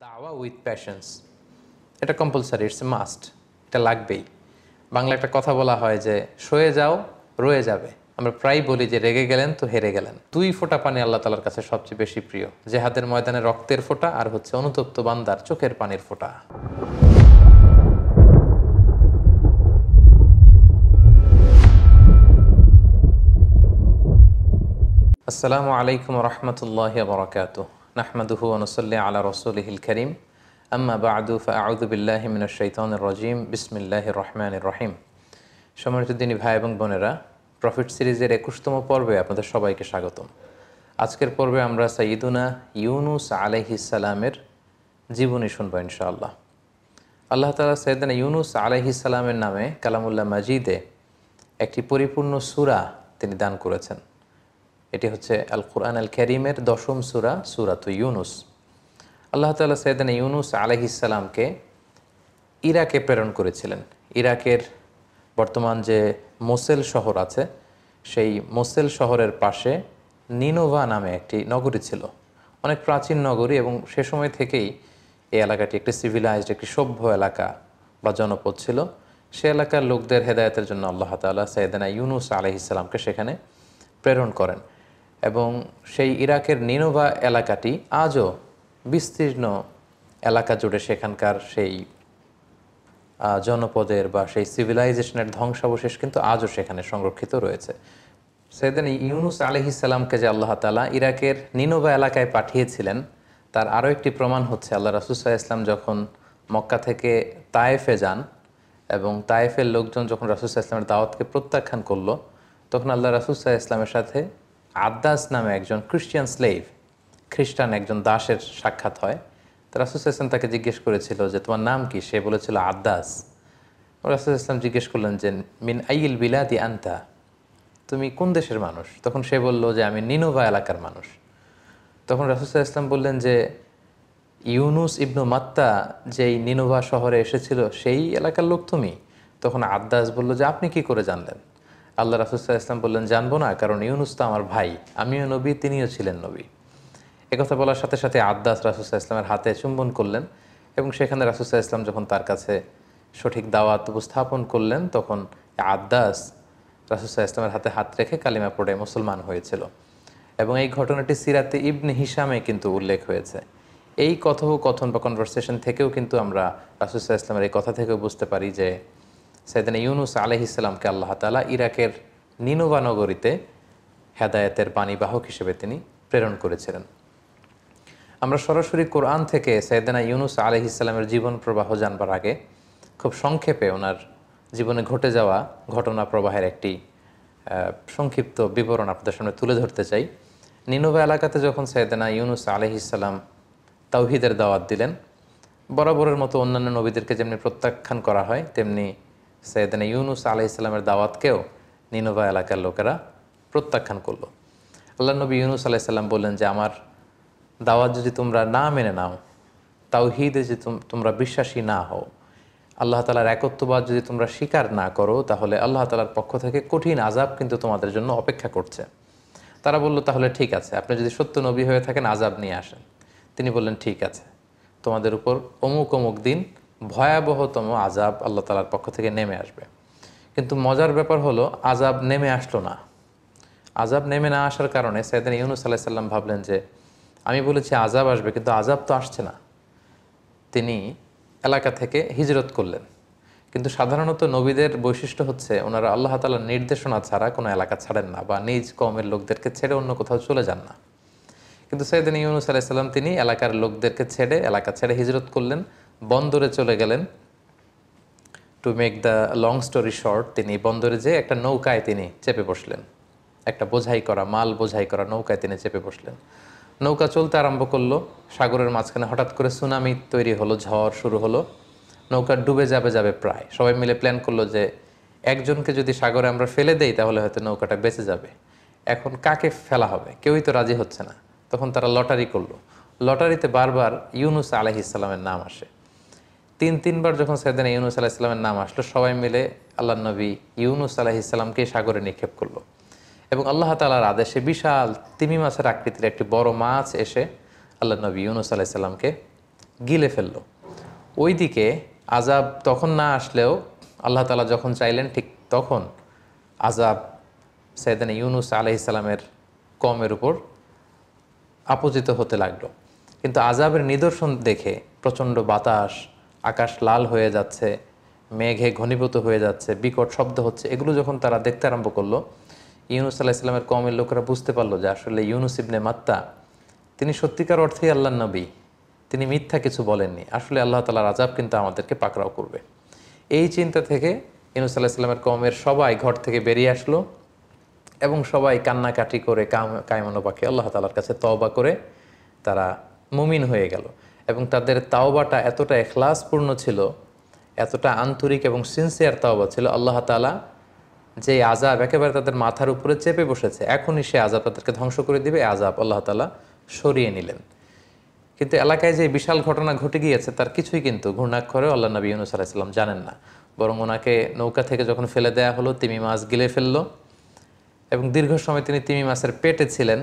দাওয়া with passions, এটা compulsory, it's a must, এটা লাগবেই। বাংলা একটা কথা বলা হয় যে সয়ে যাও রয়ে যাবে। আমরা প্রায় বলি যে রেগে গেলেন তো হেরে গেলেন। দুই ফোঁটা পানি আল্লাহ তালার কাছে সবচেয়ে বেশি প্রিয়, জেহাদের ময়দানে রক্তের ফোঁটা আর হচ্ছে অনুতপ্ত বান্দার চোখের পানির ফোঁটা। আসসালামু আলাইকুম রহমতুল্লাহ বরকাতুহ। নাহমাদুহু ওয়া নুসাল্লি আলা রাসূলিহিল কারীম, আম্মা বা'দু ফাআউযু বিল্লাহি মিনাশ শাইতানির রাজীম, বিসমিল্লাহির রহমানির রহিম। সম্মানিত দিনী ভাই এবং বোনেরা, প্রফিট সিরিজের ২১তম পর্বে আপনাদের সবাইকে স্বাগতম। আজকের পর্বে আমরা সাইয়্যিদুনা ইউনুস আলাইহিস সালামের জীবনী শুনবো ইনশাআল্লাহ। আল্লাহ তাআলা সাইয়্যিদুনা ইউনুস আলাইহিস সালামের নামে কালামুল্লাহ মাজিদে একটি পরিপূর্ণ সূরা তিনি দান করেছেন। এটি হচ্ছে আল কুরআন আল কারীমের ১০ম সূরা, সূরাত ইউনুস। আল্লাহ তাআলা সাইয়্যিদুনা ইউনুস আলাইহিস সালামকে ইরাকে প্রেরণ করেছিলেন। ইরাকের বর্তমান যে মোসেল শহর আছে, সেই মোসেল শহরের পাশে নিনোভা নামে একটি নগরী ছিল, অনেক প্রাচীন নগরী, এবং সে সময় থেকেই এই এলাকাটি একটি সিভিলাইজড, একটি সভ্য এলাকা বা জনপদ ছিল। সে এলাকার লোকদের হেদায়েতের জন্য আল্লাহ তাআলা সাইয়্যিদুনা ইউনুস আলাইহিস সালামকে সেখানে প্রেরণ করেন, এবং সেই ইরাকের নিনোভা এলাকাটি আজও বিস্তীর্ণ এলাকা জুড়ে সেখানকার সেই জনপদের বা সেই সিভিলাইজেশনের ধ্বংসাবশেষ কিন্তু আজও সেখানে সংরক্ষিত রয়েছে। সাইয়্যিদুনা ইউনুস আলাইহিস সালামকে যে আল্লাহ তাআলা ইরাকের নিনোভা এলাকায় পাঠিয়েছিলেন, তার আরও একটি প্রমাণ হচ্ছে আল্লাহ রাসূল সাল্লাল্লাহু আলাইহি ওয়াসাল্লাম যখন মক্কা থেকে তায়েফে যান, এবং তায়েফের লোকজন যখন রাসূল সাল্লাল্লাহু আলাইহি ওয়াসাল্লামের দাওয়াতকে প্রত্যাখ্যান করলো, তখন আল্লাহ রাসূল সাল্লাল্লাহু আলাইহি ওয়াসাল্লামের সাথে আদ্দাস নামে একজন খ্রিস্টিয়ান স্লেভ, খ্রিস্টান একজন দাসের সাক্ষাৎ হয়। তো রাসূল সাল্লাল্লাহু আলাইহি ওয়াসাল্লাম তাকে জিজ্ঞেস করেছিল যে তোমার নাম কি? সে বলেছিল আদ্দাস। রাসূল সাল্লাল্লাহু আলাইহি ওয়াসাল্লাম জিজ্ঞেস করলেন যে মিন আইয়িল বিলাদি আনতা, তুমি কোন দেশের মানুষ? তখন সে বলল যে আমি নিনোভা এলাকার মানুষ। তখন রাসূল সাল্লাল্লাহু আলাইহি ওয়াসাল্লাম বললেন যে ইউনুস ইবনু মাত্তা যেই নিনোভা শহরে এসেছিল সেই এলাকার লোক তুমি? তখন আদ্দাস বলল যে আপনি কি করে জানলেন? আল্লাহ রাসূল সাল্লাল্লাহু আলাইহি ওয়াসাল্লাম বললেন জানবো না, কারণ ইউনুস তো আমার ভাই, আমিও নবী, তিনিও ছিলেন নবী। একথা বলার সাথে সাথে আদ্দাস রাসূল সাল্লাল্লাহু আলাইহি ওয়াসাল্লামের হাতে চুম্বন করলেন, এবং সেখানে রাসূল সাল্লাল্লাহু আলাইহি ওয়াসাল্লাম যখন তার কাছে সঠিক দাওয়াত উপস্থাপন করলেন, তখন আদ্দাস রাসূল সাল্লাল্লাহু আলাইহি ওয়াসাল্লামের হাতে হাত রেখে কালিমা পড়ে মুসলমান হয়েছিল। এবং এই ঘটনাটি সিরাতে ইবনে হিশামে কিন্তু উল্লেখ হয়েছে। এই কথোপকথন বা কনভারসেশন থেকেও কিন্তু আমরা রাসূল সাল্লাল্লাহু আলাইহি ওয়াসাল্লামের এই কথা থেকেও বুঝতে পারি যে সাইয়্যিদুনা ইউনুস আলাইহিস সালামকে আল্লাহ তাআলা ইরাকের নিনোভা নগরীতে হেদায়েতের বাণীবাহক হিসেবে তিনি প্রেরণ করেছিলেন। আমরা সরাসরি কোরআন থেকে সাইয়্যিদুনা ইউনুস আলাইহিস সালামের জীবন প্রবাহ জানবার আগে খুব সংক্ষেপে ওনার জীবনে ঘটে যাওয়া ঘটনা প্রবাহের একটি সংক্ষিপ্ত বিবরণ আপনাদের সামনে তুলে ধরতে চাই। নিনোভা এলাকাতে যখন সাইয়্যিদুনা ইউনুস আলাইহিস সালাম তাওহীদের দাওয়াত দিলেন, বরাবরের মতো অন্যান্য নবীদেরকে যেমনি প্রত্যাখ্যান করা হয়, তেমনি সাইয়্যিদুনা ইউনুস আলাইহিস সালামের দাওয়াতকেও নিনোভা এলাকার লোকেরা প্রত্যাখ্যান করলো। আল্লাহ নবী ইউনুস আলাইহিস সালাম বললেন যে আমার দাওয়াত যদি তোমরা না মেনে নাও, তাওহীদে যদি তোমরা বিশ্বাসী না হও, আল্লাহ তাআলার একত্ববাদ যদি তোমরা স্বীকার না করো, তাহলে আল্লাহ তাআলার পক্ষ থেকে কঠিন আযাব কিন্তু তোমাদের জন্য অপেক্ষা করছে। তারা বলল তাহলে ঠিক আছে, আপনি যদি সত্য নবী হয়ে থাকেন আযাব নিয়ে আসেন। তিনি বললেন ঠিক আছে, তোমাদের উপর অমুক অমুক দিন ভয়াবহতম আযাব আল্লাহ তাআলার পক্ষ থেকে নেমে আসবে। কিন্তু মজার ব্যাপার হলো আযাব নেমে আসলো না। আযাব নেমে না আসার কারণে সাইয়্যিদুনা ইউনুস আলাইহিস সালাম ভাবলেন যে আমি বলেছি আযাব আসবে, কিন্তু আযাব তো আসছে না। তিনি এলাকা থেকে হিজরত করলেন। কিন্তু সাধারণত নবীদের বৈশিষ্ট্য হচ্ছে ওনারা আল্লাহ তাআলার নির্দেশনা ছাড়া কোনো এলাকা ছাড়েন না, বা নিজ কওমের লোকদেরকে ছেড়ে অন্য কোথাও চলে যান না। কিন্তু সাইয়্যিদুনা ইউনুস আলাইহিস সালাম তিনি এলাকার লোকদেরকে ছেড়ে, এলাকা ছেড়ে হিজরত করলেন, বন্দরে চলে গেলেন। To make the long story short, তিনি বন্দরে যেয়ে একটা নৌকায় তিনি চেপে বসলেন, একটা বোঝাই করা মাল বোঝাই করা নৌকায় তিনি চেপে বসলেন। নৌকা চলতে আরম্ভ করলো, সাগরের মাঝখানে হঠাৎ করে সুনামি তৈরি হলো, ঝড় শুরু হলো, নৌকা ডুবে যাবে প্রায়। সবাই মিলে প্ল্যান করলো যে একজনকে যদি সাগরে আমরা ফেলে দেই তাহলে হয়তো নৌকাটা বেঁচে যাবে। এখন কাকে ফেলা হবে, কেউই তো রাজি হচ্ছে না। তখন তারা লটারি করলো। লটারিতে বারবার ইউনুস আলাইহিস সালামের নাম আসে। তিনবার যখন সাইয়্যিদুনা ইউনুস আলাইহিস সালামের নাম আসলো, সবাই মিলে আল্লাহর নবী ইউনুস আলাইহিস সালামকে সাগরে নিক্ষেপ করলো, এবং আল্লাহ তাআলার আদেশে বিশাল তিমি মাছের আকৃতির একটি বড় মাছ এসে আল্লাহর নবী ইউনুস আলাইহিস সালামকে গিলে ফেললো। ওইদিকে আযাব তখন না আসলেও আল্লাহ তাআলা যখন চাইলেন ঠিক তখন আযাব সাইয়েদনা ইউনুস আলাইহিস সালামের কওমের উপর আপতিত হতে লাগলো। কিন্তু আযাবের নিদর্শন দেখে প্রচণ্ড বাতাস, আকাশ লাল হয়ে যাচ্ছে, মেঘে ঘনীভূত হয়ে যাচ্ছে, বিকট শব্দ হচ্ছে, এগুলো যখন তারা দেখতে আরম্ভ করলো, ইউনুস আলাইহিস সালামের কওমের লোকেরা বুঝতে পারলো যে আসলে ইউনুস ইবনে মাত্তা তিনি সত্যিকার অর্থেই আল্লাহর নবী, তিনি মিথ্যা কিছু বলেননি, আসলে আল্লাহ তাআলার আযাব কিন্তু আমাদেরকে পাকড়াও করবে। এই চিন্তা থেকে ইউনুস আলাইহিস সালামের কওমের সবাই ঘর থেকে বেরিয়ে আসলো এবং সবাই কান্নাকাটি করে কায়মানো পাখি আল্লাহ তাআলার কাছে তওবা করে তারা মুমিন হয়ে গেল। এবং তাদের তাওবাটা এতটা ইখলাসপূর্ণ ছিল, এতটা আন্তরিক এবং সিনসিয়ার তাওবা ছিল, আল্লাহ তাআলা যে আযাব একেবারে তাদের মাথার উপরে চেপে বসেছে, এখনই সে আযাব তাদেরকে ধ্বংস করে দিবে, আযাব আল্লাহ তাআলা সরিয়ে নিলেন। কিন্তু এলাকায় যে বিশাল ঘটনা ঘটে গিয়েছে তার কিছুই কিন্তু ঘূর্ণাক্ষরেও আল্লাহ নবী ইউনুস আলাইহিস সালাম জানেন না। বরং ওনাকে নৌকা থেকে যখন ফেলে দেয়া হলো, তিমি মাছ গিলে ফেললো এবং দীর্ঘ সময় তিনি তিমি মাছের পেটে ছিলেন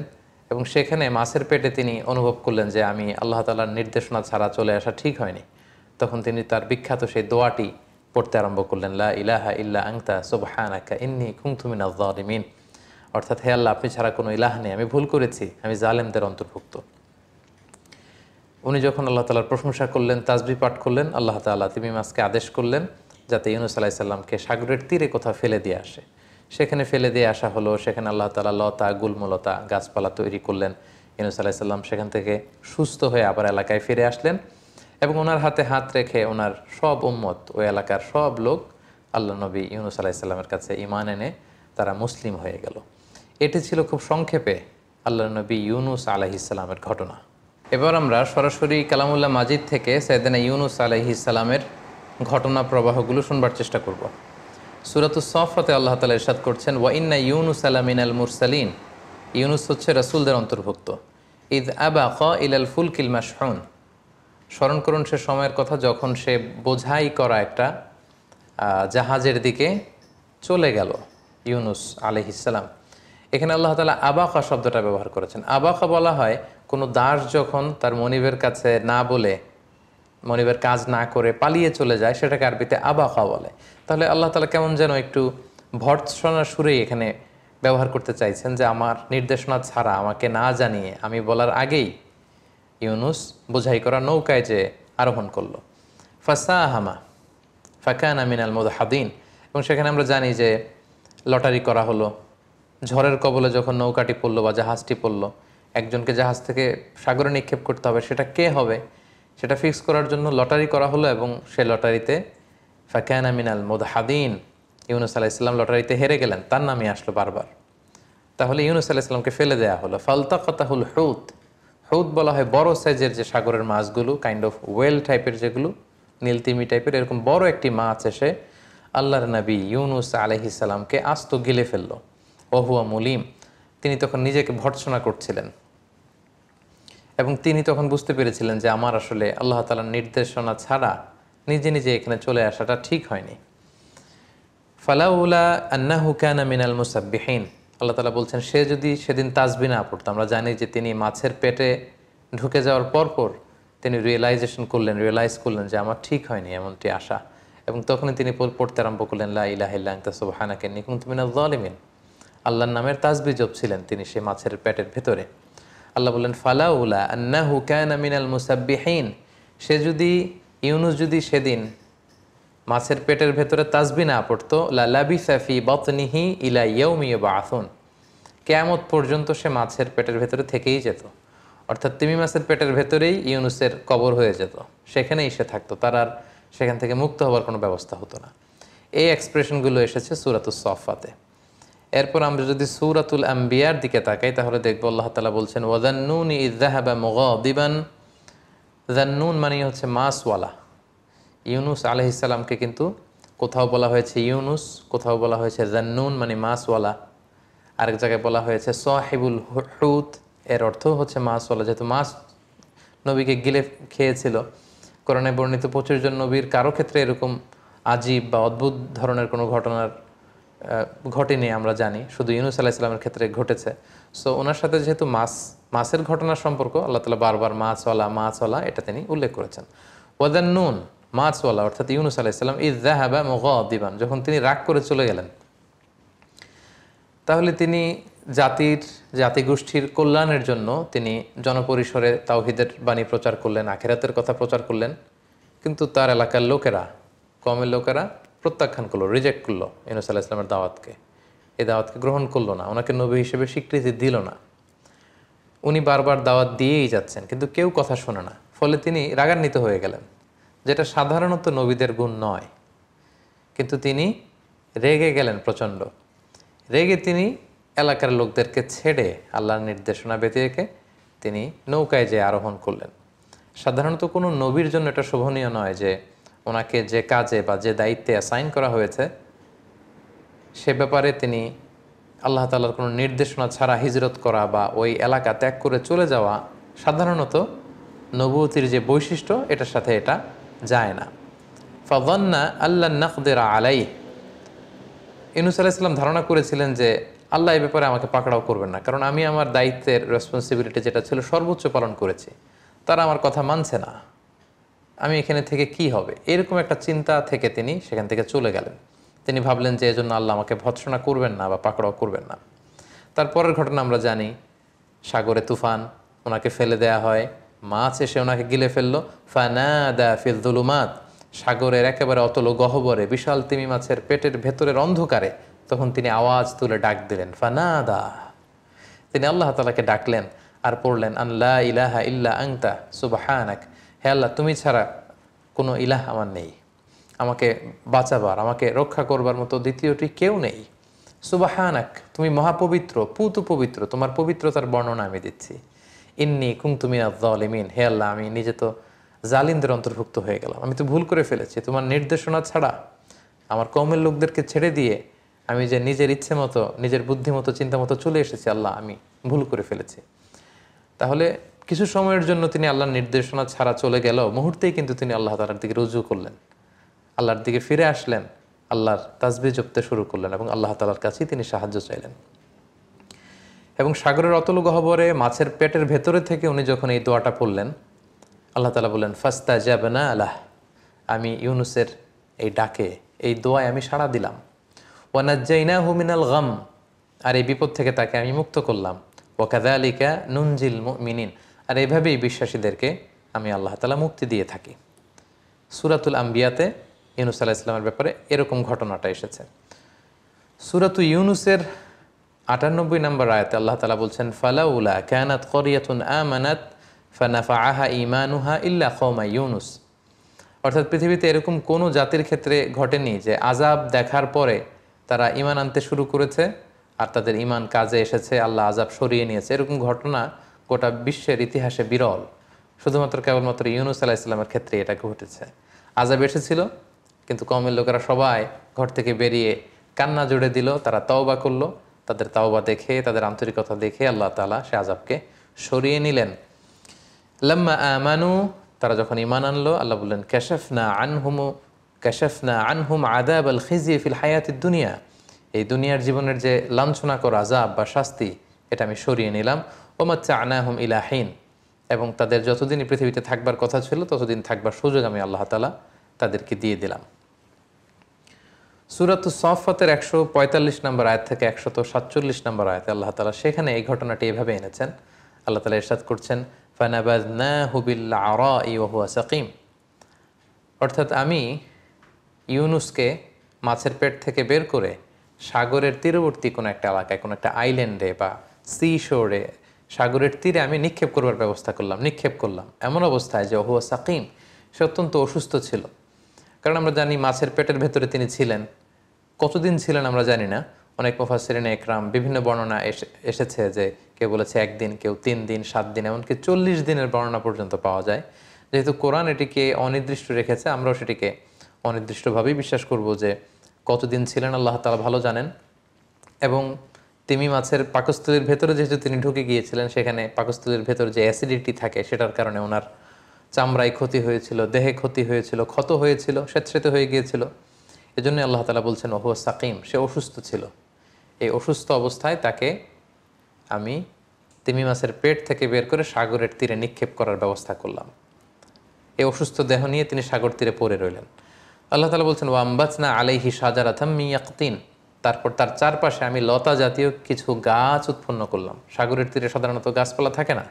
এবং সেখানে মাছের পেটে তিনি অনুভব করলেন যে আমি আল্লাহ তাআলার নির্দেশনা ছাড়া চলে আসা ঠিক হয়নি। তখন তিনি তার বিখ্যাত সেই দোয়াটি পড়তে আরম্ভ করলেন, লা ইলাহা ইল্লা আনতা সুবহানাকা ইন্নী কুনতু মিনাজ জালিমিন। অর্থাৎ, হে আল্লাহ, আপনি ছাড়া কোনো ইলাহ নেই, আমি ভুল করেছি, আমি জালেমদের অন্তর্ভুক্ত। উনি যখন আল্লাহ তাআলার প্রশংসা করলেন, তাসবিহ পাঠ করলেন, আল্লাহ তাআলা তিমি মাছকে আদেশ করলেন যাতে ইউনুস আলাইহিস সালামকে সাগরের তীরে কোথাও ফেলে দিয়ে আসে। সেখানে ফেলে দিয়ে আসা হলো। সেখানে আল্লাহ তাআলা লতা, গুল্মলতা, গাছপালা তৈরি করলেন। ইউনুস আলাইহিস সালাম সেখান থেকে সুস্থ হয়ে আবার এলাকায় ফিরে আসলেন এবং ওনার হাতে হাত রেখে ওনার সব উম্মত, ওই এলাকার সব লোক আল্লাহ নবী ইউনুস আলাইহিস সালামের কাছে ঈমান এনে তারা মুসলিম হয়ে গেল। এটি ছিল খুব সংক্ষেপে আল্লাহ নবী ইউনুস আলাইহিস সালামের ঘটনা। এবার আমরা সরাসরি কালামুল্লাহ মাজিদ থেকে সাইয়েদনা ইউনুস আলাইহিস সালামের ঘটনা প্রবাহগুলো শুনবার চেষ্টা করব। সূরাতুস সাফফাতে আল্লাহ তাআলা ইরশাদ করছেন, ওয়া ইন্না ইউনুস মিনাল মুরসালিন, ইউনুস হচ্ছে রাসূলদের অন্তর্ভুক্ত। ইয আবাকা ইলাল ফুলকিল মাশহুন, স্মরণ করুন সে সময়ের কথা যখন সে বোঝাই করা একটা জাহাজের দিকে চলে গেল ইউনুস আলাইহিস সালাম। এখানে আল্লাহ তাআলা আবাকা শব্দটা ব্যবহার করেছেন। আবাকা বলা হয় কোনো দাস যখন তার মনিবের কাছে না বলে, মনিবের কাজ না করে পালিয়ে চলে যায়, সেটাকে আরবিতে আবাকা বলে। তাহলে আল্লাহ তাআলা কেমন যেন একটু ভর্ৎসনার সুরেই এখানে ব্যবহার করতে চাইছেন যে আমার নির্দেশনা ছাড়া, আমাকে না জানিয়ে, আমি বলার আগেই ইউনুস বোঝাই করা নৌকায় যে আরোহণ করলো। ফাসাহামা ফাকানা মিনাল মুদহাদিন, এবং সেখানে আমরা জানি যে লটারি করা হলো। ঝড়ের কবলে যখন নৌকাটি পড়লো বা জাহাজটি পড়লো, একজনকে জাহাজ থেকে সাগরে নিক্ষেপ করতে হবে, সেটা কে হবে সেটা ফিক্স করার জন্য লটারি করা হলো এবং সে লটারিতে ফাকানা মিনাল মুদহাদিন, ইউনুস আলাইহিস সালাম লটারিতে হেরে গেলেন, তার নামই আসলো বারবার। তাহলে ইউনুস আলাইহিস সালামকে ফেলে দেয়া হলো। ফালতাকাতাহুল হুত, হুত বলা হয় বড় সাইজের যে সাগরের মাছগুলো, কাইন্ড অফ ওয়েল টাইপের, যেগুলো নীলতিমি টাইপের, এরকম বড় একটি মাছ এসে আল্লাহর নবী ইউনুস আলাইহিস সালামকে আস্ত গিলে ফেললো। ওহুয়া মুলিম, তিনি তখন নিজেকে ভর্ৎসনা করছিলেন এবং তিনি তখন বুঝতে পেরেছিলেন যে আমার আসলে আল্লাহ তাআলার নির্দেশনা ছাড়া নিজে নিজে এখানে চলে আসাটা ঠিক হয়নি। ফালাউলা আন্নাহু কানা মিনাল মুসাব্বিহিন, আল্লাহ তাআলা বলছেন সে যদি সেদিন তাসবিহ না পড়তো। আমরা জানি যে তিনি মাছের পেটে ঢুকে যাওয়ার পরপর তিনি রিয়েলাইজ করলেন যে আমার ঠিক হয়নি এমনটি আসা, এবং তখনই তিনি পড়তে আরম্ভ করলেন, লা ইলাহা ইল্লা আনতা সুবহানাকা ইন্নী কুনতু মিনাজ জালিমিন। আল্লাহর নামের তাসবিহ জপছিলেন তিনি সে মাছের পেটের ভেতরে। আল্লাহ বললেন, ফালাউলা আন্নাহু কানা মিনাল মুসাব্বিহিন, সে যদি, ইউনুস যদি সেদিন মাছের পেটের ভেতরে তাসবিহ না পড়তো, লা লাবিসা ফি বাতনিহি ইলা ইয়াউমি ইউবআসুন, কিয়ামত পর্যন্ত সে মাছের পেটের ভেতরে থেকেই যেত। অর্থাৎ তিমি মাছের পেটের ভেতরেই ইউনুসের কবর হয়ে যেত, সেখানেই সে থাকতো, তার আর সেখান থেকে মুক্ত হওয়ার কোনো ব্যবস্থা হতো না। এই এক্সপ্রেশনগুলো এসেছে সূরাতুস সাফফাতে। এরপর আমরা যদি সূরাতুল আম্বিয়ার দিকে তাকাই তাহলে দেখব আল্লাহ তাআলা বলছেন, ওয়াযান্নুনি ইয যাহাবা মুগাদিবান, যান্নুন মানে হচ্ছে মাছওয়ালা। ইউনুস আলাইহিস সালামকে কিন্তু কোথাও বলা হয়েছে ইউনুস, কোথাও বলা হয়েছে যান্নুন মানে মাছওয়ালা, আরেক জায়গায় বলা হয়েছে সাহিবুল হুত, এর অর্থ হচ্ছে মাছওয়ালা। যেহেতু মাছ নবীকে গিলে খেয়েছিল, কোরআনে বর্ণিত 25 জন নবীর কারো ক্ষেত্রে এরকম আজীব বা অদ্ভুত ধরনের কোনো ঘটনার ঘটেনি আমরা জানি, শুধু ইউনুস আলাইহিস সালামের ক্ষেত্রে ঘটেছে। সো ওনার সাথে যেহেতু মাছ মাছের ঘটনার সম্পর্ক আল্লাহ তাআলা বারবার মাছওয়ালা এটা তিনি উল্লেখ করেছেন। ওয়াদান্নুন, মাছওয়ালা অর্থাৎ ইউনুস আলাইহিস সালাম ইয যাহাবা মুগাদিবান, যখন তিনি রাগ করে চলে গেলেন, তাহলে তিনি জাতিগোষ্ঠীর কল্যাণের জন্য তিনি জনপরিসরে তাওহীদের বাণী প্রচার করলেন, আখিরাতের কথা প্রচার করলেন, কিন্তু তার এলাকার লোকেরা, কওমের লোকেরা প্রত্যাখ্যান করলো, রিজেক্ট করলো ইউনুস আলাইহিস সালামের দাওয়াতকে। এই দাওয়াতকে গ্রহণ করলো না, ওনাকে নবী হিসেবে স্বীকৃতি দিল না। উনি বারবার দাওয়াত দিয়েই যাচ্ছেন, কিন্তু কেউ কথা শোনে না। ফলে তিনি রাগান্বিত হয়ে গেলেন, যেটা সাধারণত নবীদের গুণ নয়। কিন্তু তিনি রেগে গেলেন প্রচণ্ড। রেগে তিনি এলাকার লোকদেরকে ছেড়ে আল্লাহর নির্দেশনা ব্যতি রেখে তিনি নৌকায় যেয়ে আরোহণ করলেন। সাধারণত কোনো নবীর জন্য এটা শোভনীয় নয় যে ওনাকে যে কাজে বা যে দায়িত্বে অ্যাসাইন করা হয়েছে সে ব্যাপারে তিনি আল্লাহ তাআলার কোনো নির্দেশনা ছাড়া হিজরত করা বা ওই এলাকা ত্যাগ করে চলে যাওয়া সাধারণত নবুয়তির যে বৈশিষ্ট্য এটার সাথে এটা যায় না। ফাযান্না আল্লা নাকদিরা আলাইহি, ইউনুস আলাইহিস সালাম ধারণা করেছিলেন যে আল্লাহ এই ব্যাপারে আমাকে পাকড়াও করবেন না, কারণ আমি আমার দায়িত্বের রেসপন্সিবিলিটি যেটা ছিল সর্বোচ্চ পালন করেছি, তারা আমার কথা মানছে না, আমি এখানে থেকে কি হবে, এরকম একটা চিন্তা থেকে তিনি সেখান থেকে চলে গেলেন। তিনি ভাবলেন যে এজন্য আল্লাহ আমাকে ভৎসনা করবেন না বা পাকড়াও করবেন না। তারপরের ঘটনা আমরা জানি, সাগরে তুফান, ওনাকে ফেলে দেয়া হয়, মাছ এসে ওনাকে গিলে ফেললো। ফানাদা ফিল যুলুমাত, সাগরের একেবারে অতল গহ্বরে বিশাল তিমি মাছের পেটের ভেতরের অন্ধকারে তখন তিনি আওয়াজ তুলে ডাক দিলেন, ফানাদা, তিনি আল্লাহ তাআলাকে ডাকলেন আর পড়লেন, আল্লা ইলাহা ইল্লা আনতা সুবহানাক, হে আল্লাহ তুমি ছাড়া কোনো ইলাহ আমার নেই, আমাকে বাঁচাবার, আমাকে রক্ষা করবার মতো দ্বিতীয়টি কেউ নেই। সুবহানাক, তুমি মহাপবিত্র, পুত পবিত্র, তোমার পবিত্রতার বর্ণনা আমি দিচ্ছি। ইন্নী কুনতু মিনাজ জালিমিন, হে আল্লাহ আমি নিজে তো জালিমদের অন্তর্ভুক্ত হয়ে গেলাম, আমি তো ভুল করে ফেলেছি, তোমার নির্দেশনা ছাড়া আমার কওমের লোকদেরকে ছেড়ে দিয়ে আমি যে নিজের ইচ্ছে মতো, নিজের বুদ্ধি মতো, চিন্তা মতো চলে এসেছি, আল্লাহ আমি ভুল করে ফেলেছি। তাহলে কিছু সময়ের জন্য তিনি আল্লাহর নির্দেশনা ছাড়া চলে গেল, মুহূর্তেই কিন্তু তিনি আল্লাহ তাআলার দিকে রুজু করলেন, আল্লাহর দিকে ফিরে আসলেন, আল্লাহর তাসবিহ জপতে শুরু করলেন এবং আল্লাহ তাআলার কাছেই তিনি সাহায্য চাইলেন। এবং সাগরের অতল গহ্বরে মাছের পেটের ভেতরে থেকে উনি যখন এই দোয়াটা পড়লেন, আল্লাহ তাআলা বললেন, ফাস্তাজাবনা লাহ, আমি ইউনুসের এই ডাকে, এই দোয়ায় আমি সাড়া দিলাম। ওয়ানাজ্জাইনাহু মিনাল গাম, আর এই বিপদ থেকে তাকে আমি মুক্ত করলাম। ওয়াকাযালিকা নুনজিল মুমিনিন, আর এভাবেই বিশ্বাসীদেরকে আমি আল্লাহ তাআলা মুক্তি দিয়ে থাকি। সূরাতুল আম্বিয়াতে ইউনুস আলাইহিস সালামের ব্যাপারে এরকম ঘটনাটা এসেছে। সূরাতু ইউনুসের ৯৮ নম্বর আয়াতে আল্লাহ তাআলা বলছেন, ফালাউলা কানাত ক্বরিয়াতুন আমানাত ফানাফাআহা ঈমানুহা ইল্লা কওমা ইউনুস, অর্থাৎ পৃথিবীতে এরকম কোনো জাতির ক্ষেত্রে ঘটেনি যে আযাব দেখার পরে তারা ঈমান আনতে শুরু করেছে আর তাদের ঈমান কাজে এসেছে, আল্লাহ আযাব সরিয়ে নিয়েছে। এরকম ঘটনা গোটা বিশ্বের ইতিহাসে বিরল, শুধুমাত্র কেবলমাত্র ইউনুস আলাইহিস সালামের ক্ষেত্রে এটা ঘটেছে। আযাব এসেছিল, কিন্তু কওমের লোকেরা সবাই ঘর থেকে বেরিয়ে কান্না জুড়ে দিল, তারা তওবা করলো, তাদের তাওবা দেখে, তাদের আন্তরিকতা দেখে আল্লাহ তাআলা সে আযাবকে সরিয়ে নিলেন। লাম্মা আমানু, তারা যখন ঈমান আনলো, আল্লাহ বললেন, কাশাফনা আনহুম আযাবাল খিজি ফিল হায়াতিদ দুনিয়া, এই দুনিয়ার জীবনের যে লাঞ্ছনাকর আযাব বা শাস্তি এটা আমি সরিয়ে নিলাম। ওমাত্তা'নাহুম ইলা হিন, এবং তাদের যতদিনই পৃথিবীতে থাকবার কথা ছিল ততদিন থাকবার সুযোগ আমি আল্লাহ তাআলা তাদেরকে দিয়ে দিলাম। সূরাতুস সাফফাতের ১৪৫ নম্বর আয়াত থেকে ১৪৭ নম্বর আয়াতে আল্লাহ তাআলা সেখানে এই ঘটনাটি এভাবে এনেছেন। আল্লাহ তাআলা ইরশাদ করছেন, ফানাবাযনাহু বিল আরাই ওয়া হুয়া সাকিম, অর্থাৎ আমি ইউনুসকে মাছের পেট থেকে বের করে সাগরের তীরবর্তী কোনো একটা এলাকায়, কোনো একটা আইল্যান্ডে বা সি শোরে, সাগরের তীরে আমি নিক্ষেপ করবার ব্যবস্থা করলাম, নিক্ষেপ করলাম এমন অবস্থায় যে হুয়া সাকিম, সে অত্যন্ত অসুস্থ ছিল। কারণ আমরা জানি মাছের পেটের ভেতরে তিনি ছিলেন, কতদিন ছিলেন আমরা জানি না। অনেক মুফাসসিরিনে ইকরাম বিভিন্ন বর্ণনা এসেছে যে কেউ বলেছে ১ দিন, কেউ ৩ দিন, ৭ দিন, এমনকি ৪০ দিনের বর্ণনা পর্যন্ত পাওয়া যায়। যেহেতু কোরআন এটিকে অনির্দিষ্ট রেখেছে, আমরাও সেটিকে অনির্দিষ্টভাবেই বিশ্বাস করব যে কতদিন ছিলেন আল্লাহ তাআলা ভালো জানেন। এবং তিমি মাছের পাকস্থলীর ভেতরে যেহেতু তিনি ঢুকে গিয়েছিলেন, সেখানে পাকস্থলীর ভেতরে যে অ্যাসিডিটি থাকে সেটার কারণে ওনার চামড়ায় ক্ষতি হয়েছিল, দেহে ক্ষতি হয়েছিল, ক্ষত হয়েছিল, স্বেচ্ছাতে হয়ে গিয়েছিল। এজন্য আল্লাহ তাআলা বলছেন ওহুয়া সাকিম, সে অসুস্থ ছিল। এই অসুস্থ অবস্থায় তাকে আমি তিমি মাছের পেট থেকে বের করে সাগরের তীরে নিক্ষেপ করার ব্যবস্থা করলাম। এই অসুস্থ দেহ নিয়ে তিনি সাগর তীরে পড়ে রইলেন। আল্লাহ তাআলা বলছেন ওয়াম্বাতনা আলাইহি শাজারাতাম মিন ইয়াকতিন, তারপর তার চারপাশে আমি লতা জাতীয় কিছু গাছ উৎপন্ন করলাম। সাগরের তীরে সাধারণত গাছপালা থাকে না।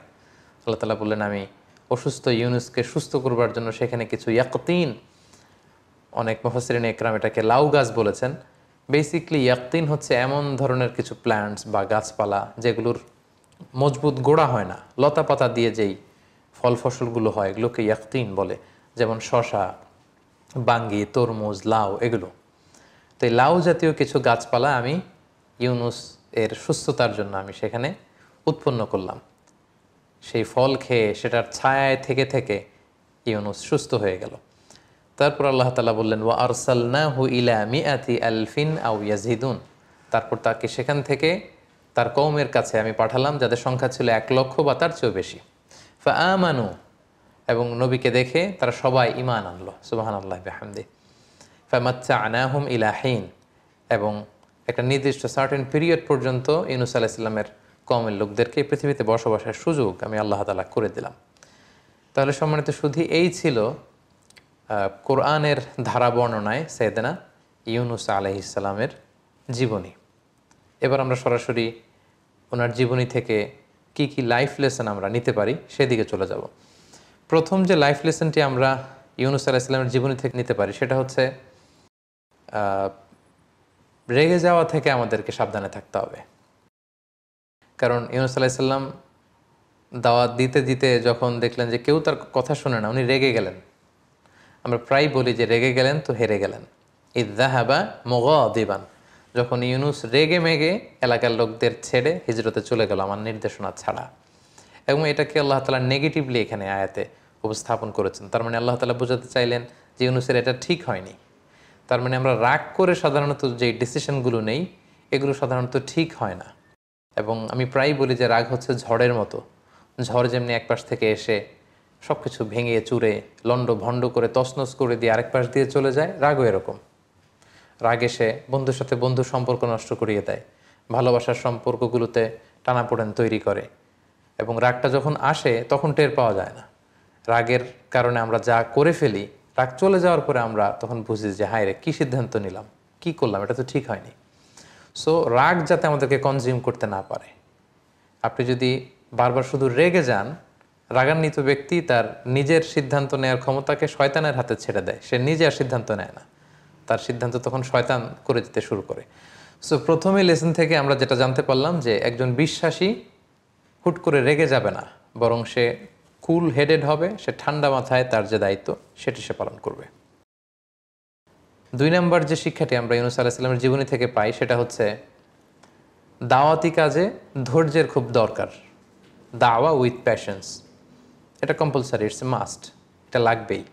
আল্লাহ তাআলা বললেন আমি অসুস্থ ইউনুসকে সুস্থ করবার জন্য সেখানে কিছু ইয়াকতিন, অনেক মুফাসসিরিন ইকরাম এটাকে লাউ গাছ বলেছেন। বেসিকলি ইয়াকতিন হচ্ছে এমন ধরনের কিছু প্ল্যান্টস বা গাছপালা যেগুলোর মজবুত গোড়া হয় না, লতা পাতা দিয়ে যেই ফল ফসলগুলো হয় এগুলোকে ইয়াকতিন বলে, যেমন শশা, বাঙ্গি, তরমুজ, লাউ এগুলো। তো এই লাউ জাতীয় কিছু গাছপালা আমি ইউনুস এর সুস্থতার জন্য আমি সেখানে উৎপন্ন করলাম। সেই ফল খেয়ে সেটার ছায়ায় থেকে থেকে ইউনুস সুস্থ হয়ে গেল। তারপর আল্লাহ তাআলা বললেন ওয়া আরসালনাহু ইলা মিআতি আলফিন আও ইয়াজিদুন, তারপর তাকে সেখান থেকে তার কওমের কাছে আমি পাঠালাম যাদের সংখ্যা ছিল 1,00,000 বা তার চেয়েও বেশি। ফাআমানু, এবং নবীকে দেখে তারা সবাই ঈমান আনলো। সুবহানাল্লাহি বিহামদি। ফামাত্তা'নাহুম ইলা হিন, এবং একটা নির্দিষ্ট সার্টেন পিরিয়ড পর্যন্ত ইউনুস আলাইহিস সালামের কওমের লোকদেরকে পৃথিবীতে বসবাসের সুযোগ আমি আল্লাহ তাআলা করে দিলাম। তাহলে সম্মানিত শুধু এই ছিল কোরআনের ধারা বর্ণনায় সাইয়েদনা ইউনুস আলাইহিস সালামের জীবনী। এবার আমরা সরাসরি ওনার জীবনী থেকে কি কি লাইফ লেসন আমরা নিতে পারি সেদিকে চলে যাব। প্রথম যে লাইফ লেসনটি আমরা ইউনুস আলাইহিস সালামের জীবনী থেকে নিতে পারি সেটা হচ্ছে রেগে যাওয়া থেকে আমাদেরকে সাবধানে থাকতে হবে। কারণ ইউনুস আলাইহিস সালাম দাওয়াত দিতে দিতে যখন দেখলেন যে কেউ তার কথা শুনে না, উনি রেগে গেলেন। আমরা প্রায় বলি যে রেগে গেলেন তো হেরে গেলেন। ইযযাহাবা মুগাদিবান, যখন ইউনুস রেগে মেগে এলাকার লোকদের ছেড়ে হিজরতে চলে গেল আমার নির্দেশনা ছাড়া। এবং এটাকে আল্লাহ তাআলা নেগেটিভলি এখানে আয়াতে উপস্থাপন করেছেন। তার মানে আল্লাহ তাআলা বোঝাতে চাইলেন যে ইউনুসের এটা ঠিক হয়নি। তার মানে আমরা রাগ করে সাধারণত যে ডিসিশনগুলো নেই এগুলো সাধারণত ঠিক হয় না। এবং আমি প্রায় বলি যে রাগ হচ্ছে ঝড়ের মতো। ঝড় যেমনি এক পাশ থেকে এসে সব কিছু ভেঙে চুরে লন্ড ভণ্ড করে তছনছ করে দিয়ে আরেক পাশ দিয়ে চলে যায়, রাগও এরকম। রাগ এসে বন্ধুর সাথে বন্ধুর সম্পর্ক নষ্ট করিয়ে দেয়, ভালোবাসার সম্পর্কগুলোতে টানাপোড়েন তৈরি করে। এবং রাগটা যখন আসে তখন টের পাওয়া যায় না। রাগের কারণে আমরা যা করে ফেলি, রাগ চলে যাওয়ার পরে আমরা তখন বুঝি যে হায় রে কী সিদ্ধান্ত নিলাম, কি করলাম, এটা তো ঠিক হয়নি। সো রাগ যাতে আমাদেরকে কনজিউম করতে না পারে। আপনি যদি বারবার শুধু রেগে যান, রাগান্বিত ব্যক্তি তার নিজের সিদ্ধান্ত নেওয়ার ক্ষমতাকে শয়তানের হাতে ছেড়ে দেয়। সে নিজে আর সিদ্ধান্ত নেয় না, তার সিদ্ধান্ত তখন শয়তান করে দিতে শুরু করে। সো প্রথমে লেসন থেকে আমরা যেটা জানতে পারলাম যে একজন বিশ্বাসী হুট করে রেগে যাবে না, বরং সে কুল হেডেড হবে, সে ঠান্ডা মাথায় তার যে দায়িত্ব সেটি সে পালন করবে। 2 নম্বর যে শিক্ষাটি আমরা ইউনুস আলাইহিস সালামের জীবনী থেকে পাই সেটা হচ্ছে দাওয়াতি কাজে ধৈর্যের খুব দরকার। দাওয়া উইথ প্যাশন্স, এটা কম্পালসারি, ইটস এ মাস্ট, এটা লাগবেই।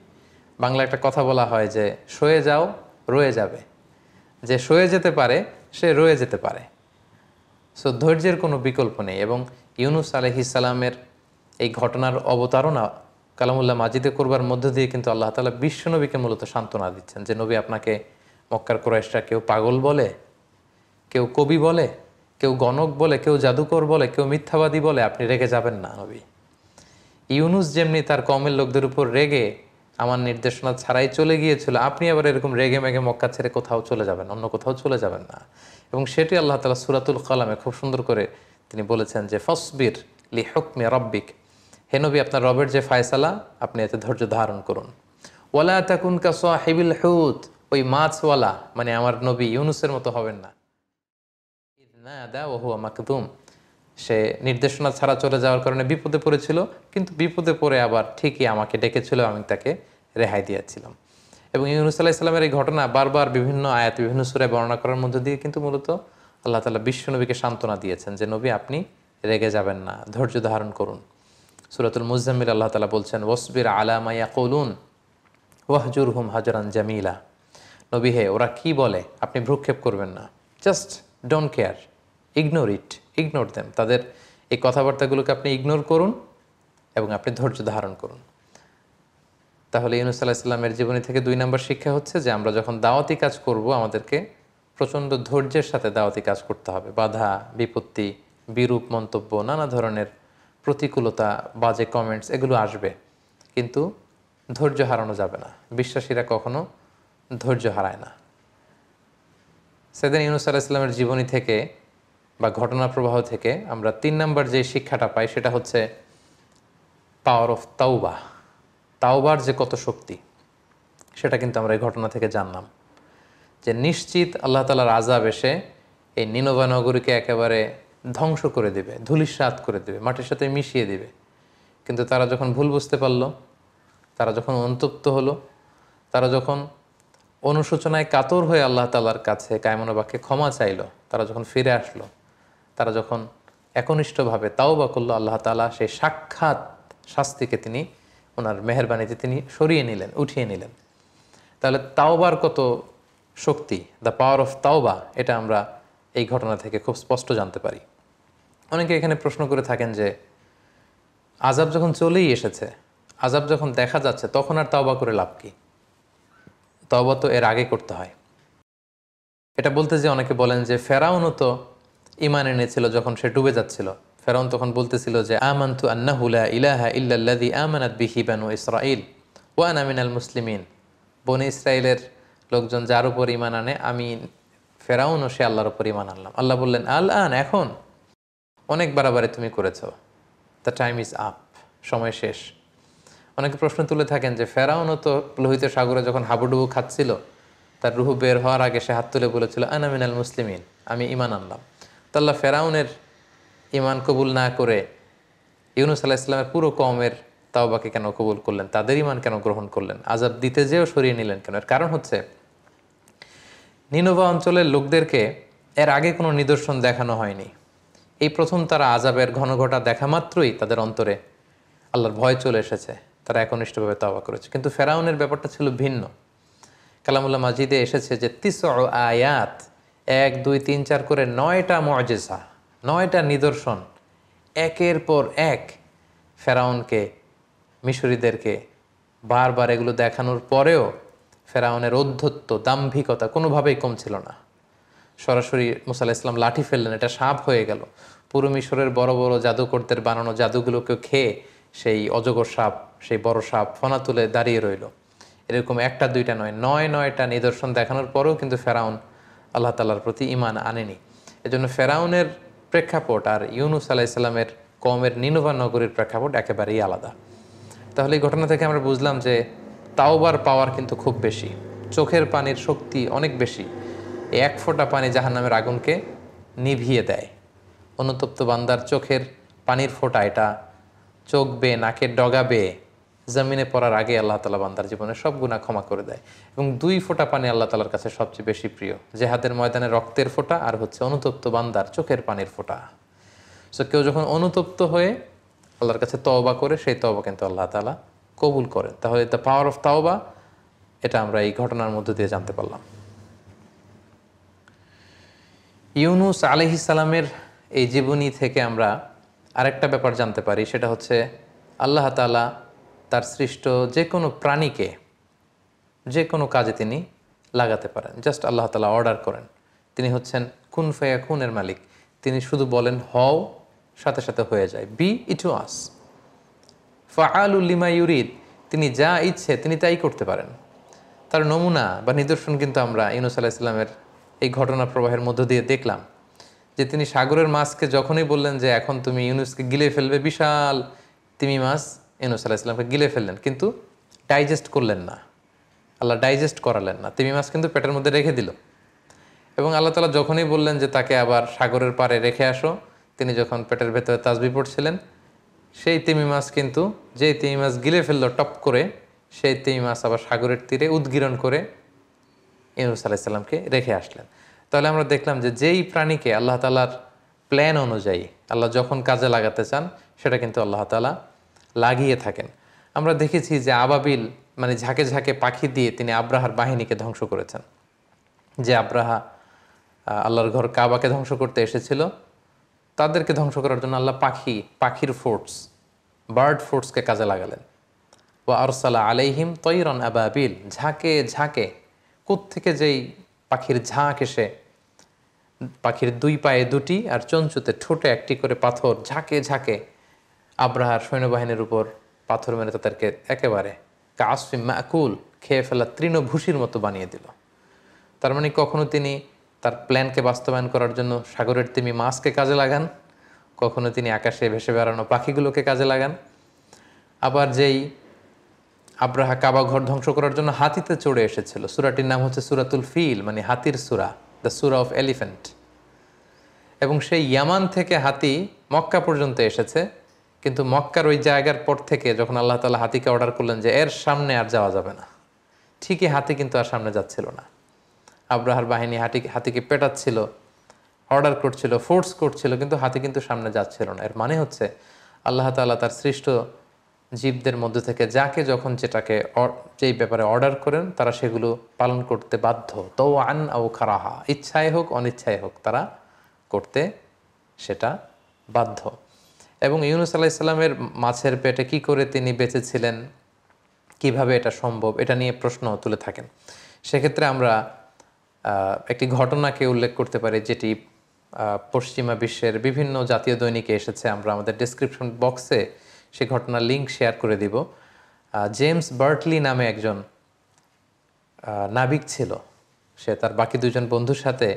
বাংলা একটা কথা বলা হয় যে সয়ে যাও রয়ে যাবে, যে সয়ে যেতে পারে সে রয়ে যেতে পারে। সো ধৈর্যের কোনো বিকল্প নেই। এবং ইউনুস আলাইহিস সালামের এই ঘটনার অবতারণা কালামুল্লাহ মাজিদে করবার মধ্য দিয়ে কিন্তু আল্লাহ তাআলা বিশ্বনবীকে মূলত সান্ত্বনা দিচ্ছেন যে নবী, আপনাকে মক্কার কুরাইশরা কেউ পাগল বলে, কেউ কবি বলে, কেউ গণক বলে, কেউ জাদুকর বলে, কেউ মিথ্যাবাদী বলে, আপনি রেগে যাবেন না নবী। ইউনুস যেমনি তার কওমের লোকদের উপর রেগে আমার নির্দেশনা ছাড়াই চলে গিয়েছিল, আপনি আবার এরকম রেগে মেগে মক্কা ছেড়ে কোথাও চলে যাবেন, অন্য কোথাও চলে যাবেন না। এবং সেটি আল্লাহ তাআলা সূরাতুল কালামে খুব সুন্দর করে তিনি বলেছেন যে ফসবির লি হুকমি রাব্বিক, হে নবী আপনার রবের যে ফায়সালা আপনি এতে ধৈর্য ধারণ করুন। ওয়ালা তাকুন কা সাহিবিল হুত, ওই মাছওয়ালা মানে আমার নবী ইউনুসের মতো হবেন না। ইযনাদা ওয়া হুয়া মাকদুম, সে নির্দেশনা ছাড়া চলে যাওয়ার কারণে বিপদে পড়েছিল, কিন্তু বিপদে পড়ে আবার ঠিকই আমাকে ডেকেছিল, আমি তাকে রেহাই দিয়েছিলাম। এবং ইউনুস আলাইহিস সালামের এই ঘটনা বারবার বিভিন্ন আয়াত বিভিন্ন সূরায় বর্ণনা করার মধ্য দিয়ে কিন্তু মূলত আল্লাহ তাআলা বিশ্বনবীকে সান্ত্বনা দিয়েছেন যে নবী আপনি রেগে যাবেন না, ধৈর্য ধারণ করুন। সূরাতুল মুজাম্মিল আল্লাহ তাআলা বলছেন ওয়াসবির আলা মা ইয়াকুলুন ওয়াহজুরহুম হাজরান জামিলা, নবী হে ওরা কি বলে আপনি ভ্রুক্ষেপ করবেন না, just don't care, ignore it, ignore them, তাদের এই কথাবার্তাগুলোকে আপনি ইগনোর করুন এবং আপনি ধৈর্য ধারণ করুন। তাহলে ইউনুস আলাইহিস সালামের জীবনী থেকে 2 নম্বর শিক্ষা হচ্ছে যে আমরা যখন দাওয়াতি কাজ করব আমাদেরকে প্রচণ্ড ধৈর্যের সাথে দাওয়াতি কাজ করতে হবে। বাধা বিপত্তি বিরূপ মন্তব্য, নানা ধরনের প্রতিকূলতা, বাজে কমেন্টস এগুলো আসবে, কিন্তু ধৈর্য হারানো যাবে না। বিশ্বাসীরা কখনো ধৈর্য হারায় না। সেদিন ইউনূস আলাইহিস সালামের জীবনী থেকে বা ঘটনা প্রবাহ থেকে আমরা 3 নম্বর যে শিক্ষাটা পাই সেটা হচ্ছে পাওয়ার অফ তাওবা। তাওবার যে কত শক্তি সেটা কিন্তু আমরা এই ঘটনা থেকে জানলাম, যে নিশ্চিত আল্লাহ তাআলার আযাব এসে এই নিনভা নগরীকে একেবারে ধ্বংস করে দেবে, ধূলিসাৎ করে দেবে, মাটির সাথে মিশিয়ে দেবে। কিন্তু তারা যখন ভুল বুঝতে পারল, তারা যখন অনুতপ্ত হলো, তারা যখন অনুশোচনায় কাতর হয়ে আল্লাহ তাআলার কাছে কায়মন বাক্যে ক্ষমা চাইল, তারা যখন ফিরে আসলো, তারা যখন একনিষ্ঠভাবে তাওবা করলো, আল্লাহ তাআলা সেই সাক্ষাৎ শাস্তিকে তিনি ওনার মেহেরবানিতে তিনি সরিয়ে নিলেন, উঠিয়ে নিলেন। তাহলে তাওবার কত শক্তি, দ্য পাওয়ার অফ তাওবা, এটা আমরা এই ঘটনা থেকে খুব স্পষ্ট জানতে পারি। অনেকে এখানে প্রশ্ন করে থাকেন যে আযাব যখন চলেই এসেছে, আযাব যখন দেখা যাচ্ছে, তখন আর তাওবা করে লাভ কি? তাওবা তো এর আগে করতে হয়। এটা বলতে যে অনেকে বলেন যে ফেরাউনও তো ঈমান এনেছিল যখন সে ডুবে যাচ্ছিল। ফেরাউন তখন বলতেছিল যে আমানতু আন্নাহু লা ইলাহা ইল্লাল্লাযী আমানাত বিহি বানু ইসরাঈল ওয়া আনা মিনাল মুসলিমিন। বনি ইসরাইলের লোকজন যার উপর ঈমান আনে, আমি ফেরাউনও সে আল্লাহর উপর ঈমান আনলাম। আল্লাহ বললেন আল আন, এখন অনেক বাড়াবাড়ি তুমি করেছো, দ্য টাইম ইজ আপ, সময় শেষ। অনেকে প্রশ্ন তুলে থাকেন যে ফেরাউনও তো লোহিত সাগরে যখন হাবুডুবু খাচ্ছিল, তার রুহু বের হওয়ার আগে সে হাত তুলে বলেছিল আনা মিনাল মুসলিমিন, আমি ঈমান আনলাম। তো আল্লাহ ফেরাউনের ঈমান কবুল না করে ইউনূস আলাইহিস সালামের পুরো কওমের তাওবাকে কেন কবুল করলেন, তাদের ঈমান কেন গ্রহণ করলেন, আযাব দিতে যেও সরিয়ে নিলেন কেন? এর কারণ হচ্ছে নিনভা অঞ্চলের লোকদেরকে এর আগে কোনো নিদর্শন দেখানো হয়নি। এই প্রথম তারা আযাবের ঘনঘটা দেখা মাত্রই তাদের অন্তরে আল্লাহর ভয় চলে এসেছে, তারা একনিষ্ঠভাবে তাওবা করেছে। কিন্তু ফেরাউনের ব্যাপারটা ছিল ভিন্ন। কালামুল্লাহ মাজিদে এসেছে যে ৯ আয়াত, ১, ২, ৩, ৪ করে ৯টা মুআজিজা, ৯টা নিদর্শন একের পর এক ফেরাউনকে, মিশরীদেরকে বারবার এগুলো দেখানোর পরেও ফেরাউনের ঔদ্ধত্য, দাম্ভিকতা কোনোভাবেই কম ছিল না। সরাসরি মুসা আলাইহিস সালাম লাঠি ফেললেন, এটা সাপ হয়ে গেল। পুরো মিশরের বড় বড় জাদুকরদের বানানো জাদুগুলোকে খেয়ে সেই অজগর সাপ, সেই বড় সাপ ফনা তুলে দাঁড়িয়ে রইল। এরকম একটা দুইটা নয়, ৯টা নিদর্শন দেখানোর পরেও কিন্তু ফেরাউন আল্লাহ তাআলার প্রতি ঈমান আনেনি। এজন্য ফেরাউনের প্রেক্ষাপট আর ইউনূস আলাইহিস সালামের কওমের নিনভা নগরীর প্রেক্ষাপট একেবারেই আলাদা। তাহলে এই ঘটনা থেকে আমরা বুঝলাম যে তাওবার পাওয়ার কিন্তু খুব বেশি, চোখের পানির শক্তি অনেক বেশি। এই এক ফোঁটা পানি জাহান্নামের আগুনকে নিভিয়ে দেয়। অনুতপ্ত বান্দার চোখের পানির ফোঁটা, এটা চোখ বেয়ে, নাকের ডগা বেয়ে জমিনে পড়ার আগে আল্লাহ তাআলা বান্দার জীবনে সব গুনাহ ক্ষমা করে দেয়। এবং 2 ফোঁটা পানি আল্লাহ তাআলার কাছে সবচেয়ে বেশি প্রিয়, জিহাদের ময়দানে রক্তের ফোঁটা আর হচ্ছে অনুতপ্ত বান্দার চোখের পানির ফোঁটা। সো কেউ যখন অনুতপ্ত হয়ে আল্লাহর কাছে তওবা করে, সেই তওবা কিন্তু আল্লাহ তাআলা কবুল করেন। তাহলে দ্য পাওয়ার অফ তাওবা, এটা আমরা এই ঘটনার মধ্য দিয়ে জানতে পারলাম। ইউনূস আলাইহিস সালামের এই জীবনী থেকে আমরা আরেকটা ব্যাপার জানতে পারি, সেটা হচ্ছে আল্লাহ তাআলা তার সৃষ্ট যে কোনো প্রাণীকে যে কোনো কাজে তিনি লাগাতে পারেন। জাস্ট আল্লাহ তাআলা অর্ডার করেন। তিনি হচ্ছেন কুন ফায়াকুনের মালিক। তিনি শুধু বলেন হও, সাথে সাথে হয়ে যায়। বি ইট ওয়াজ ফাআলুল লিমা ইউরিদ, তিনি যা ইচ্ছে তিনি তাই করতে পারেন। তার নমুনা বা নিদর্শন কিন্তু আমরা ইউনূস আলাইহিস সালামের এই ঘটনা প্রবাহের মধ্য দিয়ে দেখলাম, যে তিনি সাগরের মাছকে যখনই বললেন যে এখন তুমি ইউনূসকে গিলে ফেলবে, বিশাল তিমি মাছ ইউনূস আলাইহিস সালামকে গিলে ফেললেন, কিন্তু ডাইজেস্ট করলেন না। আল্লাহ ডাইজেস্ট করালেন না, তিমি মাছ কিন্তু পেটের মধ্যে রেখে দিল। এবং আল্লাহ তাআলা যখনই বললেন যে তাকে আবার সাগরের পাড়ে রেখে আসো, তিনি যখন পেটের ভেতরে তাসবিহ পড়ছিলেন, সেই তিমি মাছ কিন্তু, যেই তিমি মাছ গিলে ফেললো টপ করে, সেই তিমি মাছ আবার সাগরের তীরে উদ্গীরণ করে ইউনূস আলাইহিস সালামকে রেখে আসলেন। তাহলে আমরা দেখলাম যে যেই প্রাণীকে আল্লাহ তাআলার প্ল্যান অনুযায়ী আল্লাহ যখন কাজে লাগাতে চান, সেটা কিন্তু আল্লাহ তাআলা লাগিয়ে থাকেন। আমরা দেখেছি যে আবাবিল, মানে ঝাঁকে ঝাঁকে পাখি দিয়ে তিনি আব্রাহার বাহিনীকে ধ্বংস করেছেন। যে আব্রাহা আল্লাহর ঘর কাবাকে ধ্বংস করতে এসেছিল, তাদেরকে ধ্বংস করার জন্য আল্লাহ পাখির ফোর্স, বার্ড ফোর্সকে কাজে লাগালেন। ওয়া আরসালা আলাইহিম তৈরন আবাবিল, ঝাঁকে ঝাঁকে কোত্থেকে যেই পাখির ঝাঁক এসে পাখির 2 পায়ে 2টি আর চঞ্চুতে ঠোঁটে 1টি করে পাথর ঝাঁকে ঝাঁকে আব্রাহার সৈন্যবাহিনীর উপর পাথর মেরে তাদেরকে একেবারে কাসফিম মাকুল খেয়ে ফেলা তৃণভূষির মতো বানিয়ে দিল। তার মানে কখনো তিনি তার প্ল্যানকে বাস্তবায়ন করার জন্য সাগরের তিমি মাছকে কাজে লাগান, কখনো তিনি আকাশে ভেসে বেড়ানো পাখিগুলোকে কাজে লাগান। আবার যেই আব্রাহা কাবা ঘর ধ্বংস করার জন্য হাতিতে চড়ে এসেছিল, সূরাটির নাম হচ্ছে সূরাতুল ফিল, মানে হাতির সূরা, দ্য সূরা অফ এলিফ্যান্ট। এবং সেই ইয়ামান থেকে হাতি মক্কা পর্যন্ত এসেছে, কিন্তু মক্কার ওই জায়গার পর থেকে যখন আল্লাহ তাআলা হাতিকে অর্ডার করলেন যে এর সামনে আর যাওয়া যাবে না, ঠিকই হাতি কিন্তু আর সামনে যাচ্ছিল না। আব্রাহার বাহিনী হাতিকে পেটাচ্ছিল, অর্ডার করছিল, ফোর্স করছিল, কিন্তু হাতি কিন্তু সামনে যাচ্ছিল না। এর মানে হচ্ছে আল্লাহ তাআলা তার সৃষ্ট জীবদের মধ্যে থেকে যাকে যখন যেই ব্যাপারে অর্ডার করেন তারা সেগুলো পালন করতে বাধ্য, তাওআন আও কারাহা, ইচ্ছায় হোক অনিচ্ছায় হোক তারা করতে সেটা বাধ্য। এবং ইউনূস আলাইহিস সালামের মাছের পেটে কি করে তিনি বেঁচেছিলেন, কিভাবে এটা সম্ভব, এটা নিয়ে প্রশ্ন তুলে থাকেন। সেক্ষেত্রে আমরা একটি ঘটনাকে উল্লেখ করতে পারি, যেটি পশ্চিমা বিশ্বের বিভিন্ন জাতীয় দৈনিকে এসেছে। আমরা আমাদের ডেসক্রিপশন বক্সে সেই ঘটনার লিঙ্ক শেয়ার করে দিব। জেমস বার্টলি নামে একজন নাবিক ছিল। সে তার বাকি 2জন বন্ধুর সাথে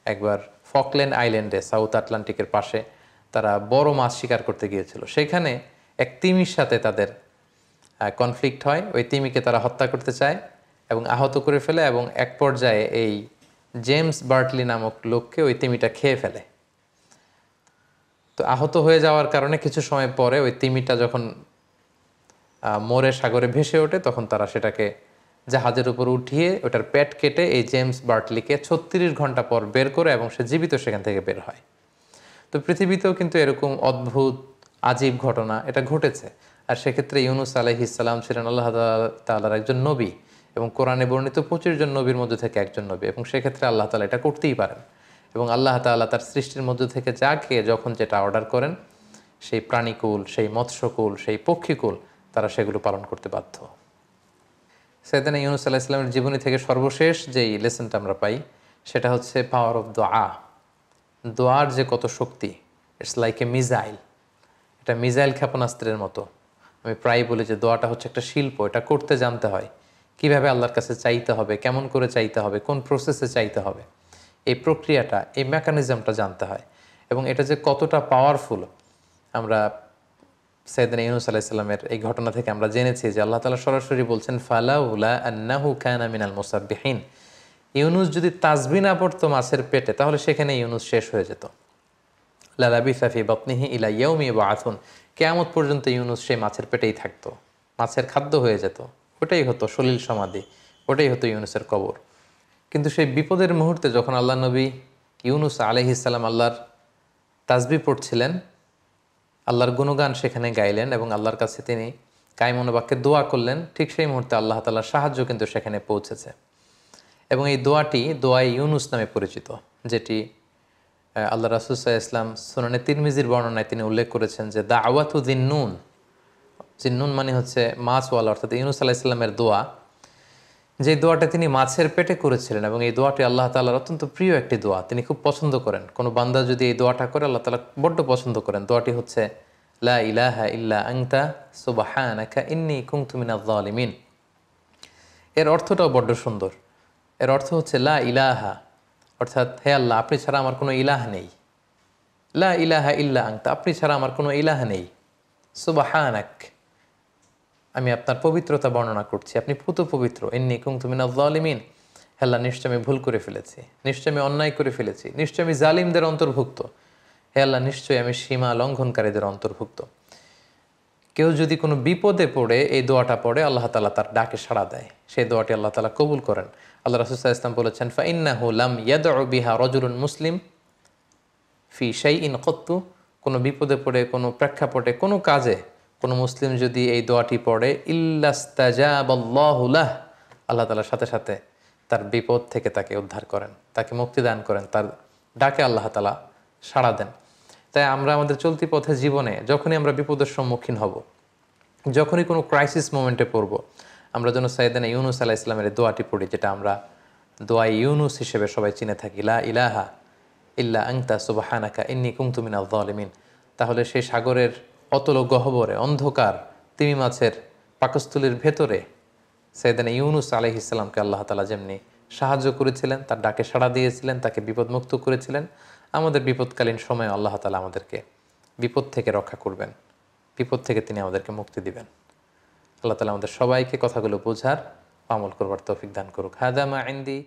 একবার ফকল্যান্ড আইল্যান্ডে, সাউথ আটলান্টিকের পাশে, তারা বড় মাছ শিকার করতে গিয়েছিল। সেখানে এক তিমির সাথে তাদের কনফ্লিক্ট হয়। ওই তিমিকে তারা হত্যা করতে চায় এবং আহত করে ফেলে, এবং এক পর্যায়ে এই জেমস বার্টলি নামক লোককে ওই তিমিটা খেয়ে ফেলে। তো আহত হয়ে যাওয়ার কারণে কিছু সময় পরে ওই তিমিটা যখন মরে সাগরে ভেসে ওঠে, তখন তারা সেটাকে জাহাজের উপর উঠিয়ে ওটার পেট কেটে এই জেমস বার্টলিকে 36 ঘন্টা পর বের করে, এবং সে জীবিত সেখান থেকে বের হয়। তো পৃথিবীতেও কিন্তু এরকম অদ্ভুত আজীব ঘটনা এটা ঘটেছে। আর সেক্ষেত্রে ইউনূস আলাইহিস সালাম ছিলেন আল্লাহ তাআলার একজন নবী, এবং কোরআনে বর্ণিত 25 জন নবীর মধ্যে থেকে একজন নবী, এবং সেক্ষেত্রে আল্লাহ তাআলা এটা করতেই পারেন। এবং আল্লাহ তাআলা তার সৃষ্টির মধ্যে থেকে যাকে যখন যেটা অর্ডার করেন, সেই প্রাণীকুল, সেই মৎস্যকুল, সেই পক্ষীকুল, তারা সেগুলো পালন করতে বাধ্য। সাইয়েদনা ইউনূস আলাইহিস সালামের জীবনী থেকে সর্বশেষ যেই লেসনটা আমরা পাই, সেটা হচ্ছে পাওয়ার অফ দোয়া। দোয়ার যে কত শক্তি, ইটস লাইক এ মিসাইল। এটা মিসাইল ক্ষেপণাস্ত্রের মতো। আমি প্রায় বলি যে দোয়াটা হচ্ছে একটা শিল্প, এটা করতে জানতে হয়। কিভাবে আল্লাহর কাছে চাইতে হবে, কেমন করে চাইতে হবে, কোন প্রসেসে চাইতে হবে, এই প্রক্রিয়াটা, এই মেকানিজমটা জানতে হয়। এবং এটা যে কতটা পাওয়ারফুল, আমরা সাইয়েদনা ইউনূস আলাইহিস সালামের এই ঘটনা থেকে আমরা জেনেছি যে আল্লাহ তাআলা সরাসরি বলছেন, ফালাউলা আন্নাহু কানা মিনাল মুসাব্বিহিন। ইউনূস যদি তাসবিহ না পড়তো মাছের পেটে, তাহলে সেখানে ইউনূস শেষ হয়ে যেত। লালাবিসা ফি বাতনিহি ইলা ইয়াউমি ইউবআসুন, কিয়ামত পর্যন্ত ইউনূস সেই মাছের পেটেই থাকতো, মাছের খাদ্য হয়ে যেত। ওটাই হতো সলিল সমাধি, ওটাই হতো ইউনূসের কবর। কিন্তু সেই বিপদের মুহূর্তে যখন আল্লাহ নবী ইউনূস আলাইহিস সালাম আল্লাহর তাসবিহ পড়ছিলেন, আল্লাহর গুণগান সেখানে গাইলেন, এবং আল্লাহর কাছে তিনি কায়মনোবাক্যে দোয়া করলেন, ঠিক সেই মুহূর্তে আল্লাহ তাআলার সাহায্য কিন্তু সেখানে পৌঁছেছে। এবং এই দোয়াটি দোয়ায়ে ইউনূস নামে পরিচিত, যেটি আল্লাহ রাসূল সাল্লাল্লাহু আলাইহি ওয়াসাল্লাম সুনানে তিরমিজির বর্ণনায় তিনি উল্লেখ করেছেন যে দাওয়াতু যিন্নুন, যিন্নুন মানে হচ্ছে মাছওয়ালা, অর্থাৎ ইউনূস আলাইহিস সালামের দোয়া। যে দোয়াটা তিনি মাছের পেটে করেছিলেন, এবং এই দোয়াটি আল্লাহ তাআলার অত্যন্ত প্রিয় একটি দোয়া, তিনি খুব পছন্দ করেন। কোনো বান্দা যদি এই দোয়াটা করে, আল্লাহ তাআলা বড্ড পছন্দ করেন। দোয়াটি হচ্ছে লা ইলাহা ইল্লা আনতা সুবহানাকা ইন্নী কুনতু মিনাজ জালিমিন। এর অর্থটাও বড্ড সুন্দর। এর অর্থ হচ্ছে লা ইলাহা, অর্থাৎ হে আল্লাহ, আপনি ছাড়া আমার কোনো ইলাহ নেই। লা ইলাহা ইল্লা আনতা, আপনি ছাড়া আমার কোনো ইলাহ নেই। সুবহানাক, আমি আপনার পবিত্রতা বর্ণনা করছি, আপনি পুত পবিত্র। ইন্নী কুনতু মিনাজ জালিমিন, হে আল্লাহ, নিশ্চয় আমি ভুল করে ফেলেছি, নিশ্চয় আমি অন্যায় করে ফেলেছি, নিশ্চয় আমি জালিমদের অন্তর্ভুক্ত। হে আল্লাহ, নিশ্চয়ই আমি সীমা লঙ্ঘনকারীদের অন্তর্ভুক্ত। কেউ যদি কোনো বিপদে পড়ে এই দোয়াটা পড়ে, আল্লাহ তাআলা তার ডাকে সাড়া দেয়, সেই দোয়াটি আল্লাহ তাআলা কবুল করেন। আল্লাহ রাসূল সাল্লাল্লাহু আলাইহি ওয়াসাল্লাম বলেছেন, ফাইন্নাহু লাম ইয়াদউ বিহা রাজুলুন মুসলিম ফি শাইইন কত্তু, কোনো বিপদে পড়ে, কোনো প্রেক্ষাপটে, কোনো কাজে কোনো মুসলিম যদি এই দোয়াটি পড়ে, ইল্লাস্তাজাবাল্লাহু লাহ, আল্লাহ তাআলার সাথে সাথে তার বিপদ থেকে তাকে উদ্ধার করেন, তাকে মুক্তি দান করেন, তার ডাকে আল্লাহ তাআলা সাড়া দেন। তাই আমরা আমাদের চলতি পথে জীবনে যখনই আমরা বিপদের সম্মুখীন হব, যখনই কোনো ক্রাইসিস মোমেন্টে পড়ব, আমরা যেন সাইয়েদনা ইউনূস আলাইহিস সালামের দোয়াটি পড়ি, যেটা আমরা দোয়ায়ে ইউনূস হিসেবে সবাই চিনে থাকি। লা ইলাহা ইল্লা আনতা সুবহানাকা ইন্নী কুনতু মিনাজ জালিমিন। তাহলে সেই সাগরের অতল গহ্বরে অন্ধকার তিমি মাছের পাকস্থলীর ভেতরে সাইয়েদনা ইউনুস আলাইহিস সালামকে আল্লাহ তাআলা যেমনি সাহায্য করেছিলেন, তার ডাকে সাড়া দিয়েছিলেন, তাকে বিপদমুক্ত করেছিলেন, আমাদের বিপদকালীন সময়ে আল্লাহ তাআলা আমাদেরকে বিপদ থেকে রক্ষা করবেন, বিপদ থেকে তিনি আমাদেরকে মুক্তি দিবেন। আল্লাহ তাআলা আমাদের সবাইকে কথাগুলো বোঝার, আমল করবার তৌফিক দান করুক। হাদা মা ইনদি।